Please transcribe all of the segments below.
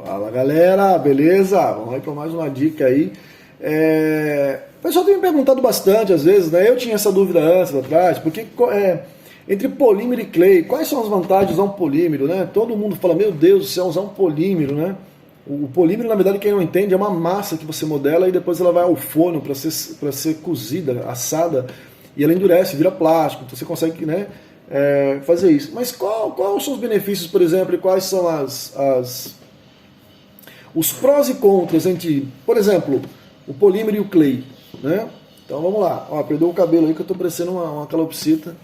Fala galera, beleza? Vamos aí para mais uma dica aí. O pessoal tem me perguntado bastante às vezes, né? Eu tinha essa dúvida antes, atrás, porque entre polímero e clay, quais são as vantagens de usar um polímero, né? Todo mundo fala, meu Deus do céu, usar um polímero, né? O polímero, na verdade, quem não entende, é uma massa que você modela e depois ela vai ao forno para ser cozida, assada, e ela endurece, vira plástico, então você consegue, né, fazer isso. Mas quais são os benefícios, por exemplo, e quais são os prós e contras entre, por exemplo, o polímero e o clay, né? Então vamos lá, perdeu o cabelo aí que eu estou parecendo uma calopsita.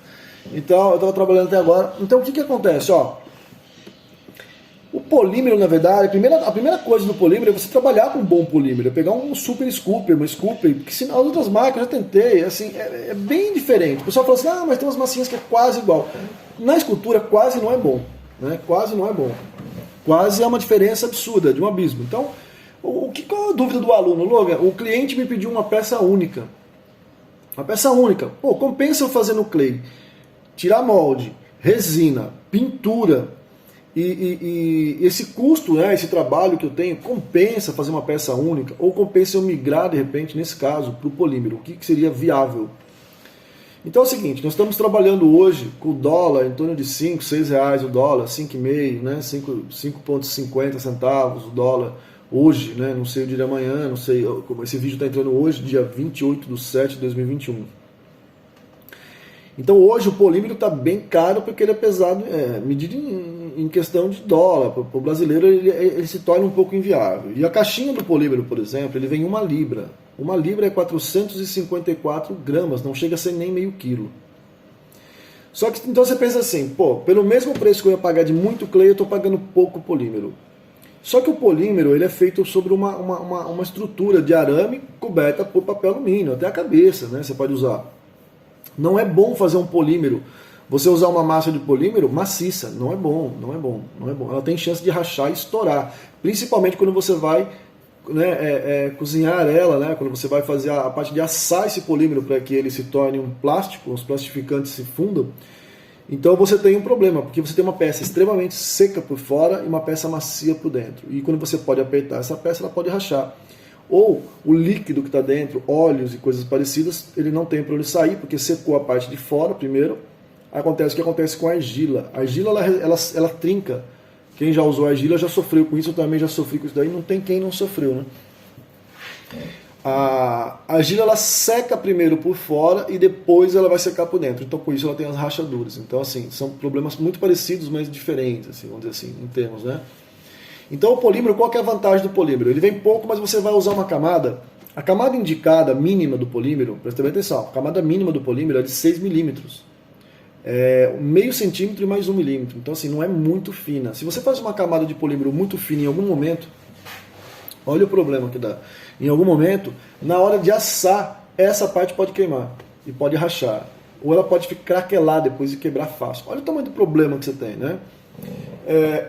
Então eu estava trabalhando até agora. Então o que acontece? O polímero, na verdade, a primeira coisa do polímero é você trabalhar com um bom polímero, é pegar um super scooper, uma scooper, porque as outras marcas eu já tentei, assim, é bem diferente. O pessoal fala assim, mas tem umas massinhas que é quase igual. Na escultura quase não é bom, né? Quase não é bom. Quase é uma diferença absurda, de um abismo. Então, qual é a dúvida do aluno? Logan, o cliente me pediu uma peça única. Uma peça única. Compensa eu fazer no clay, tirar molde, resina, pintura, e esse custo, né, esse trabalho que eu tenho, compensa fazer uma peça única, ou compensa eu migrar, de repente, nesse caso, para o polímero? O que seria viável? Então é o seguinte, nós estamos trabalhando hoje com o dólar em torno de 5, 6 reais o dólar, 5,5, né, 5,50 centavos o dólar hoje, né, não sei o dia de amanhã, não sei, esse vídeo está entrando hoje, dia 28/7/2021. Então hoje o polímero está bem caro porque ele é pesado, medido em questão de dólar. Para o brasileiro ele se torna um pouco inviável. E a caixinha do polímero, por exemplo, ele vem 1 libra. 1 libra é 454 gramas, não chega a ser nem meio quilo. Só que então você pensa assim, pelo mesmo preço que eu ia pagar de muito clay, eu estou pagando pouco polímero. Só que o polímero ele é feito sobre uma estrutura de arame coberta por papel alumínio, até a cabeça, né? Você pode usar. Não é bom fazer um polímero, você usar uma massa de polímero maciça, não é bom. Ela tem chance de rachar e estourar, principalmente quando você vai, né, cozinhar ela, né, quando você vai fazer a parte de assar esse polímero para que ele se torne um plástico, os plastificantes se fundam. Então você tem um problema, porque você tem uma peça extremamente seca por fora e uma peça macia por dentro. E quando você pode apertar essa peça, ela pode rachar. Ou o líquido que está dentro, óleos e coisas parecidas, ele não tem para ele sair, porque secou a parte de fora primeiro. Acontece o que acontece com a argila. A argila ela trinca. Quem já usou argila já sofreu com isso, eu também já sofri com isso daí, não tem quem não sofreu, né? A argila ela seca primeiro por fora e depois ela vai secar por dentro. Então com isso ela tem as rachaduras. Então assim, são problemas muito parecidos, mas diferentes, assim, vamos dizer assim, em termos, né? Então o polímero, qual que é a vantagem do polímero? Ele vem pouco, mas você vai usar uma camada. A camada indicada mínima do polímero, presta bem atenção, a camada mínima do polímero é de 6 milímetros. Meio centímetro e mais 1 milímetro. Então assim, não é muito fina. Se você faz uma camada de polímero muito fina em algum momento, olha o problema que dá. Em algum momento, na hora de assar, essa parte pode queimar e pode rachar. Ou ela pode ficar craquelar depois e quebrar fácil. Olha o tamanho do problema que você tem, né?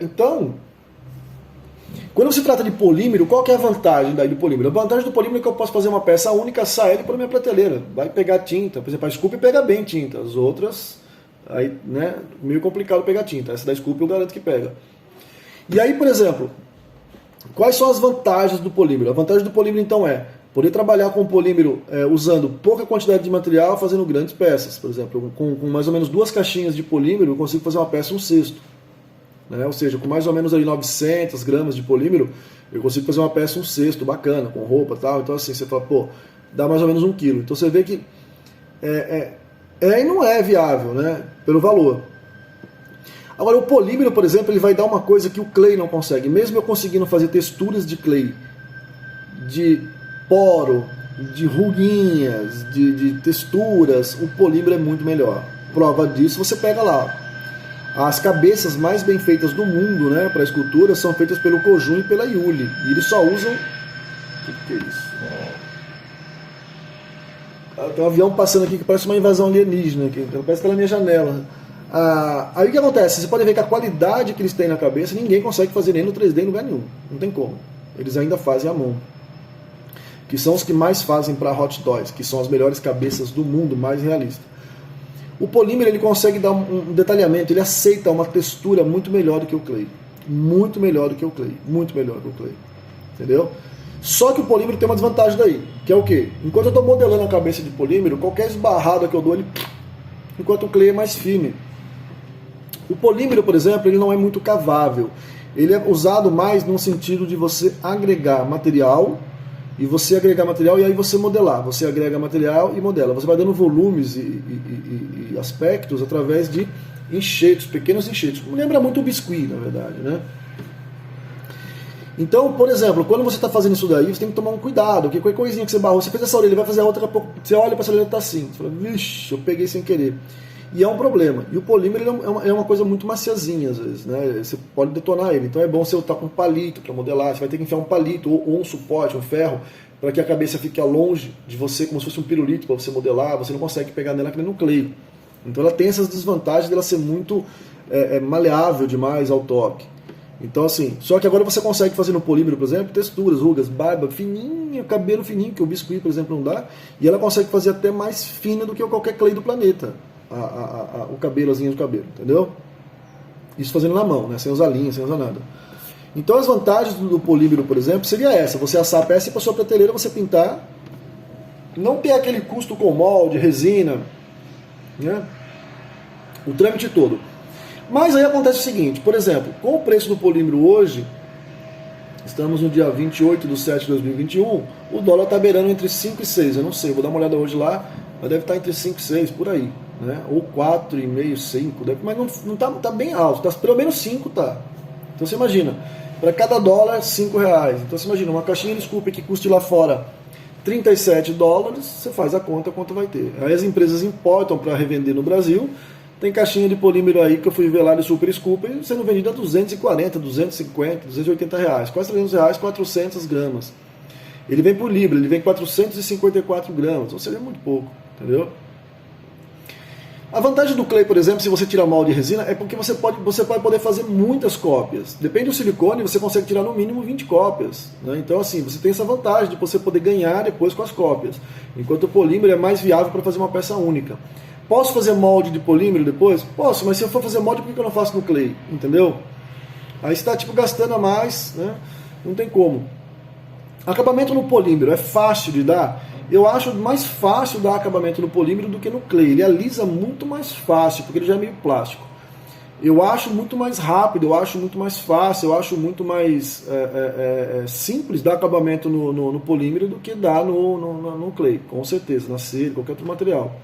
Então, quando se trata de polímero, qual que é a vantagem daí do polímero? A vantagem do polímero é que eu posso fazer uma peça única, assar ele para minha prateleira. Vai pegar tinta. Por exemplo, a Scoop pega bem tinta. As outras, aí, né, meio complicado pegar tinta. Essa da Scoop eu garanto que pega. E aí, por exemplo, quais são as vantagens do polímero? A vantagem do polímero, então, é poder trabalhar com o polímero usando pouca quantidade de material, fazendo grandes peças. Por exemplo, com mais ou menos 2 caixinhas de polímero, eu consigo fazer uma peça 1/6. Né? Ou seja, com mais ou menos aí 900 gramas de polímero, eu consigo fazer uma peça 1/6 bacana, com roupa e tal. Então assim, você fala, dá mais ou menos 1 quilo. Então você vê que e não é viável, né? Pelo valor. Agora o polímero, por exemplo, ele vai dar uma coisa que o clay não consegue. Mesmo eu conseguindo fazer texturas de clay, de poro, de ruguinhas, de texturas, o polímero é muito melhor. Prova disso, você pega lá. As cabeças mais bem feitas do mundo, né, para escultura são feitas pelo Kojun e pela Yuli. E eles só usam... O que é isso? Tem um avião passando aqui que parece uma invasão alienígena. Aqui. Parece pela minha janela. Aí o que acontece? Você pode ver que a qualidade que eles têm na cabeça, ninguém consegue fazer nem no 3D em lugar nenhum. Não tem como. Eles ainda fazem à mão. Que são os que mais fazem para Hot Toys, que são as melhores cabeças do mundo, mais realistas. O polímero ele consegue dar um detalhamento, ele aceita uma textura muito melhor do que o clay. muito melhor do que o clay, muito melhor que o clay, entendeu? Só que o polímero tem uma desvantagem daí, que é o quê? Enquanto eu estou modelando a cabeça de polímero, qualquer esbarrada que eu dou, ele... enquanto o clay é mais firme. O polímero, por exemplo, ele não é muito cavável. Ele é usado mais no sentido de você agregar material, e aí você modelar. Você agrega material e modela. Você vai dando volumes e aspectos através de enxertos, pequenos enxertos. Lembra muito o biscuit, na verdade, né? Então, por exemplo, quando você está fazendo isso daí, você tem que tomar um cuidado, porque qualquer coisinha que você barrou, você fez essa orelha, ele vai fazer a outra, você olha para essa orelha e está assim. Você fala, vixe, eu peguei sem querer. E é um problema. E o polímero é uma coisa muito maciazinha, às vezes, né? Você pode detonar ele. Então é bom você estar com um palito para modelar. Você vai ter que enfiar um palito ou um suporte, um ferro, para que a cabeça fique longe de você, como se fosse um pirulito para você modelar. Você não consegue pegar nela que nem no clay. Então ela tem essas desvantagens dela ser muito maleável demais ao toque. Então assim, só que agora você consegue fazer no polímero, por exemplo, texturas, rugas, barba fininha, cabelo fininho, que o biscuit, por exemplo, não dá. E ela consegue fazer até mais fina do que qualquer clay do planeta. O cabelo, as linhas do cabelo, entendeu? Isso fazendo na mão, né? Sem usar linha, sem usar nada. Então as vantagens do polímero, por exemplo, seria essa: você assar a peça e para sua prateleira você pintar, não ter aquele custo com molde, resina, né? O trâmite todo. Mas aí acontece o seguinte, por exemplo, com o preço do polímero hoje, estamos no dia 28/7/2021, o dólar está beirando entre 5 e 6, eu não sei, vou dar uma olhada hoje lá, mas deve estar entre 5 e 6, por aí. Né? Ou 4,5, 5, mas não tá bem alto, tá, pelo menos 5 tá. Então você imagina, para cada dólar, R$5. Então você imagina, uma caixinha de Scoop que custe lá fora $37, você faz a conta quanto vai ter. Aí as empresas importam para revender no Brasil, tem caixinha de polímero aí que eu fui ver lá de Super Scoop sendo vendida a 240, 250, R$280, quase R$300, 400 gramas. Ele vem por libra, ele vem 454 gramas, ou seja, é muito pouco, entendeu? A vantagem do clay, por exemplo, se você tira molde de resina, é porque você vai poder fazer muitas cópias. Depende do silicone, você consegue tirar no mínimo 20 cópias. Né? Então, assim, você tem essa vantagem de você poder ganhar depois com as cópias. Enquanto o polímero é mais viável para fazer uma peça única. Posso fazer molde de polímero depois? Posso, mas se eu for fazer molde, por que eu não faço no clay? Entendeu? Aí você está gastando a mais, né? Não tem como. Acabamento no polímero é fácil de dar? Eu acho mais fácil dar acabamento no polímero do que no clay. Ele alisa muito mais fácil, porque ele já é meio plástico. Eu acho muito mais rápido, eu acho muito mais fácil, eu acho muito mais simples dar acabamento no polímero do que dar no clay, com certeza, na cera, qualquer outro material.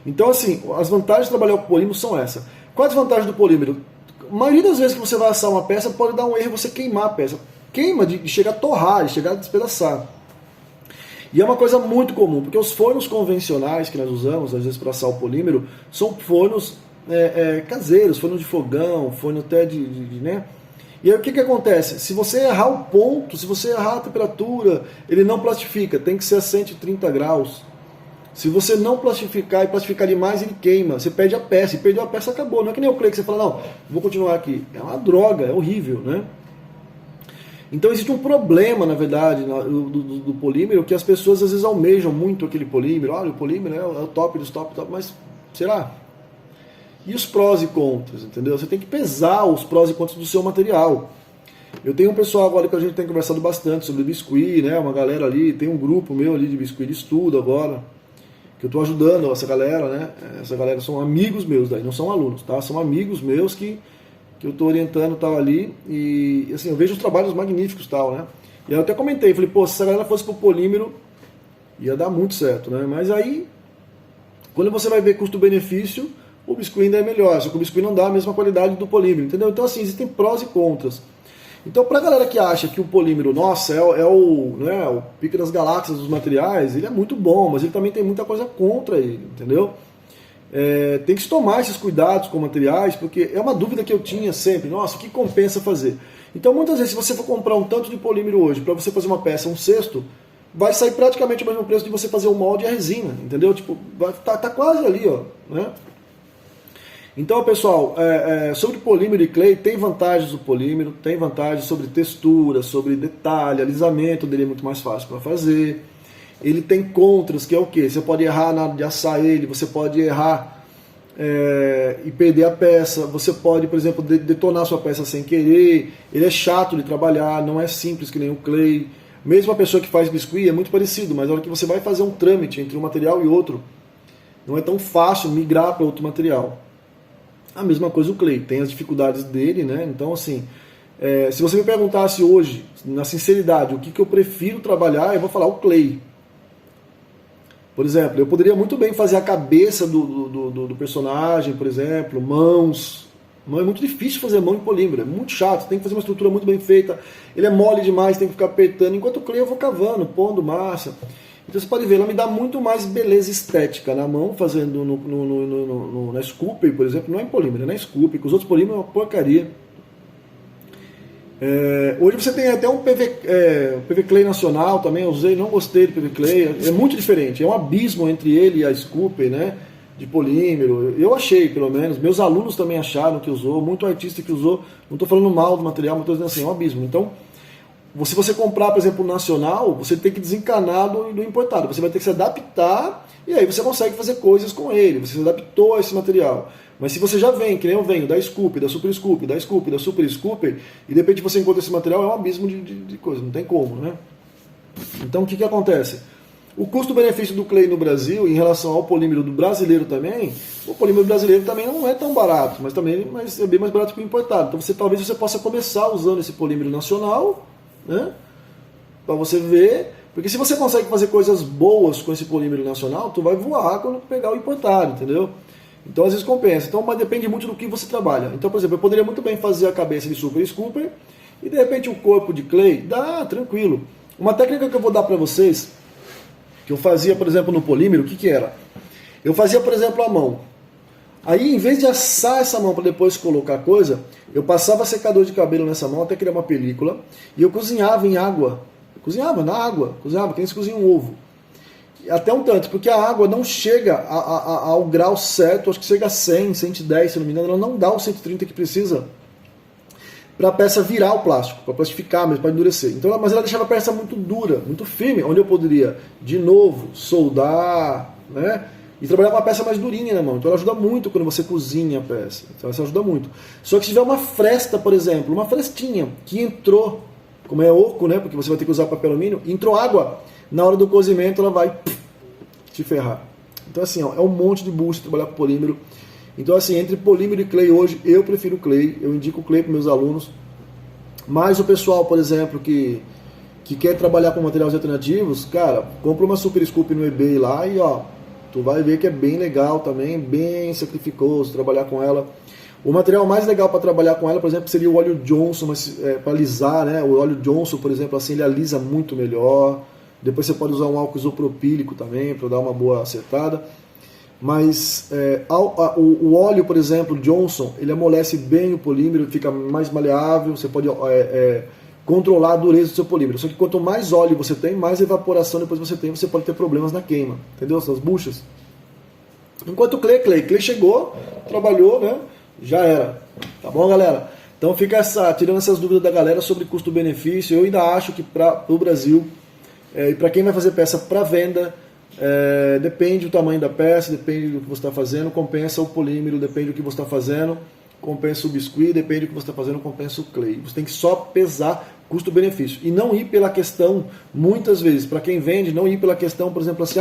Então, assim, as vantagens de trabalhar com polímero são essas. Quais as vantagens do polímero? A maioria das vezes que você vai assar uma peça, pode dar um erro você queimar a peça. Queima de chegar a torrar, de chegar a despedaçar. E é uma coisa muito comum, porque os fornos convencionais que nós usamos, às vezes para assar o polímero, são fornos caseiros, forno de fogão, forno até né? E aí o que acontece? Se você errar o ponto, se você errar a temperatura, ele não plastifica, tem que ser a 130 graus. Se você não plastificar e plastificar demais, ele queima, você perde a peça, e perdeu a peça, acabou. Não é que nem o clay que você fala, não, vou continuar aqui. É uma droga, é horrível, né? Então existe um problema, na verdade, do polímero, que as pessoas às vezes almejam muito aquele polímero. Olha, o polímero é o top dos top, mas será? E os prós e contras, entendeu? Você tem que pesar os prós e contras do seu material. Eu tenho um pessoal agora que a gente tem conversado bastante sobre biscuit, né? Uma galera ali, tem um grupo meu ali de biscuit de estudo agora, que eu estou ajudando essa galera, né? Essa galera são amigos meus daí, não são alunos, tá? São amigos meus que eu estou orientando tal ali, e assim, eu vejo os trabalhos magníficos tal, né? E eu até comentei, falei, pô, se essa galera fosse pro polímero, ia dar muito certo, né? Mas aí, quando você vai ver custo-benefício, o biscuit ainda é melhor, só que o biscuit não dá a mesma qualidade do polímero, entendeu? Então assim, existem prós e contras. Então, pra galera que acha que o polímero, nossa, o pico das galáxias dos materiais, ele é muito bom, mas ele também tem muita coisa contra ele, entendeu? Tem que se tomar esses cuidados com materiais, porque é uma dúvida que eu tinha sempre, nossa, o que compensa fazer? Então muitas vezes, se você for comprar um tanto de polímero hoje, para você fazer uma peça, um cesto, vai sair praticamente o mesmo preço de você fazer o molde e a resina, entendeu? Tipo, tá quase ali, ó, né? Então, pessoal, sobre polímero e clay, tem vantagens do polímero, tem vantagens sobre textura, sobre detalhe, alisamento dele é muito mais fácil para fazer. Ele tem contras, que é o quê? Você pode errar na hora de assar ele, você pode errar e perder a peça. Você pode, por exemplo, detonar sua peça sem querer. Ele é chato de trabalhar, não é simples que nem o clay. Mesmo a pessoa que faz biscuit é muito parecido, mas na hora que você vai fazer um trâmite entre um material e outro, não é tão fácil migrar para outro material. A mesma coisa o clay, tem as dificuldades dele, né? Então, assim, se você me perguntasse hoje, na sinceridade, o que eu prefiro trabalhar, eu vou falar o clay. Por exemplo, eu poderia muito bem fazer a cabeça do personagem, por exemplo, mãos. Mão é muito difícil fazer mão em polímero, é muito chato, tem que fazer uma estrutura muito bem feita, ele é mole demais, tem que ficar apertando, enquanto o clay eu vou cavando, pondo massa. Então você pode ver, ela me dá muito mais beleza estética na mão, fazendo na Sculpey, por exemplo, não é em polímero, é na Sculpey, que os outros polímeros é uma porcaria. Hoje você tem até um PV Clay nacional também, eu usei, não gostei do PV Clay, é muito diferente, é um abismo entre ele e a Sculpey, né, de polímero. Eu achei, pelo menos, meus alunos também acharam que usou, muito artista que usou, não estou falando mal do material, mas estou dizendo assim, é um abismo. Então, se você comprar, por exemplo, o nacional, você tem que desencanar do importado, você vai ter que se adaptar e aí você consegue fazer coisas com ele, você se adaptou a esse material. Mas se você já vem, que nem eu venho, da Sculpey, da Super Sculpey, da Sculpey, da Super Sculpey, e de repente você encontra esse material, é um abismo de coisa, não tem como, né? Então o que acontece? O custo-benefício do clay no Brasil, em relação ao polímero do brasileiro também, o polímero brasileiro também não é tão barato, mas é bem mais barato que o importado. Então talvez você possa começar usando esse polímero nacional, né? Para você ver, porque se você consegue fazer coisas boas com esse polímero nacional, tu vai voar quando pegar o importado, entendeu? Então às vezes compensa. Então, mas depende muito do que você trabalha. Então, por exemplo, eu poderia muito bem fazer a cabeça de Super Sculpey e de repente o corpo de clay, dá, tranquilo. Uma técnica que eu vou dar para vocês, que eu fazia, por exemplo, no polímero, o que era? Eu fazia, por exemplo, a mão. Aí, em vez de assar essa mão para depois colocar coisa, eu passava secador de cabelo nessa mão até criar uma película e eu cozinhava em água. Eu cozinhava na água, que nem se cozinha um ovo. Até um tanto, porque a água não chega ao grau certo, acho que chega a 100, 110, se não me engano, ela não dá o 130 que precisa para a peça virar o plástico, para plastificar mesmo, para endurecer. Então, mas ela deixava a peça muito dura, muito firme, onde eu poderia, de novo, soldar, né? E trabalhar com uma peça mais durinha na mão. Então ela ajuda muito quando você cozinha a peça. Então essa ajuda muito. Só que se tiver uma fresta, por exemplo, uma frestinha que entrou, como é oco, né? Porque você vai ter que usar papel alumínio, entrou água, na hora do cozimento ela vai te ferrar. Então assim, ó, é um monte de bullshit trabalhar com polímero. Então assim, entre polímero e clay hoje, eu prefiro clay, eu indico o clay para meus alunos. Mas o pessoal, por exemplo, que quer trabalhar com materiais alternativos, cara, compra uma Super Sculpey no eBay lá e ó, tu vai ver que é bem legal também, bem sacrificoso trabalhar com ela. O material mais legal para trabalhar com ela, por exemplo, seria o óleo Johnson, mas para alisar, né? O óleo Johnson, por exemplo, assim, ele alisa muito melhor. Depois você pode usar um álcool isopropílico também para dar uma boa acertada. Mas o óleo, por exemplo, Johnson, ele amolece bem o polímero, fica mais maleável, você pode controlar a dureza do seu polímero. Só que quanto mais óleo você tem, mais evaporação depois você pode ter problemas na queima, entendeu? Essas buchas. Enquanto o clay chegou, trabalhou, né? Já era. Tá bom, galera? Então fica tirando essas dúvidas da galera sobre custo-benefício. Eu ainda acho que para o Brasil, e para quem vai fazer peça para venda, depende do tamanho da peça, depende do que você está fazendo, compensa o polímero, depende do que você está fazendo, compensa o biscuit, depende do que você está fazendo, compensa o clay. Você tem que só pesar custo-benefício e não ir pela questão, muitas vezes, para quem vende, não ir pela questão, por exemplo, assim,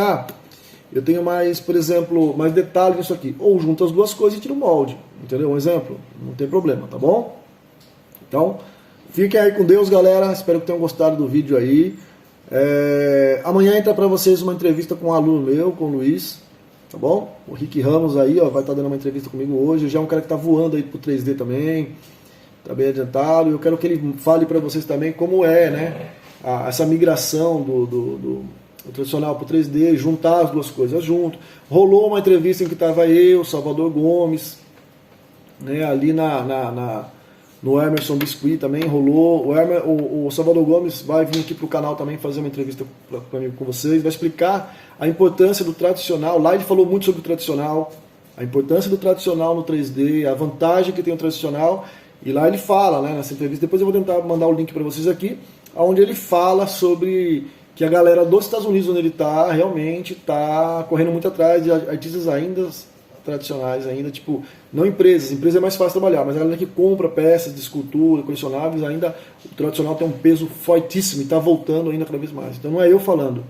eu tenho mais, por exemplo, mais detalhe nisso aqui. Ou junta as duas coisas e tira o molde, entendeu? Um exemplo, não tem problema, tá bom? Então, fiquem aí com Deus, galera, espero que tenham gostado do vídeo aí. Amanhã entra para vocês uma entrevista com um aluno meu, com o Luiz, tá bom? O Rick Ramos aí, ó, vai estar dando uma entrevista comigo hoje. Já é um cara que está voando aí pro 3D também, tá bem adiantado. Eu quero que ele fale para vocês também como é, né, essa migração do tradicional pro 3D, juntar as duas coisas junto. Rolou uma entrevista em que estava eu, Salvador Gomes, né, ali no Emerson Biscuit também rolou. O Salvador Gomes vai vir aqui para o canal também fazer uma entrevista com vocês, vai explicar a importância do tradicional. Lá ele falou muito sobre o tradicional, a importância do tradicional no 3D, a vantagem que tem o tradicional, e lá ele fala, né, nessa entrevista, depois eu vou tentar mandar o link para vocês aqui, onde ele fala sobre que a galera dos Estados Unidos, onde ele está, realmente está correndo muito atrás de artistas ainda tradicionais ainda, tipo, não empresas é mais fácil trabalhar, mas a galera que compra peças de escultura, colecionáveis, ainda o tradicional tem um peso fortíssimo e está voltando ainda cada vez mais. Então não é eu falando,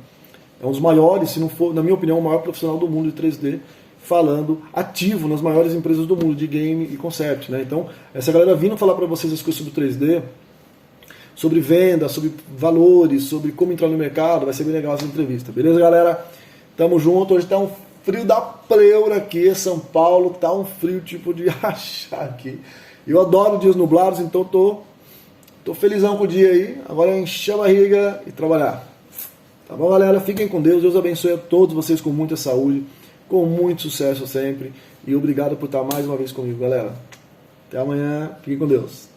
é um dos maiores, se não for, na minha opinião, o maior profissional do mundo de 3D, falando ativo nas maiores empresas do mundo de game e concept, né? Então, essa galera vindo falar para vocês as coisas sobre 3D, sobre venda, sobre valores, sobre como entrar no mercado, vai ser bem legal essa entrevista. Beleza, galera? Tamo junto. Hoje tá um frio da pleura aqui, São Paulo, tá um frio tipo de rachar aqui. Eu adoro dias nublados, então tô felizão com o dia aí. Agora é encher a barriga e trabalhar. Tá bom, galera? Fiquem com Deus. Deus abençoe a todos vocês com muita saúde, com muito sucesso sempre. E obrigado por estar mais uma vez comigo, galera. Até amanhã. Fiquem com Deus.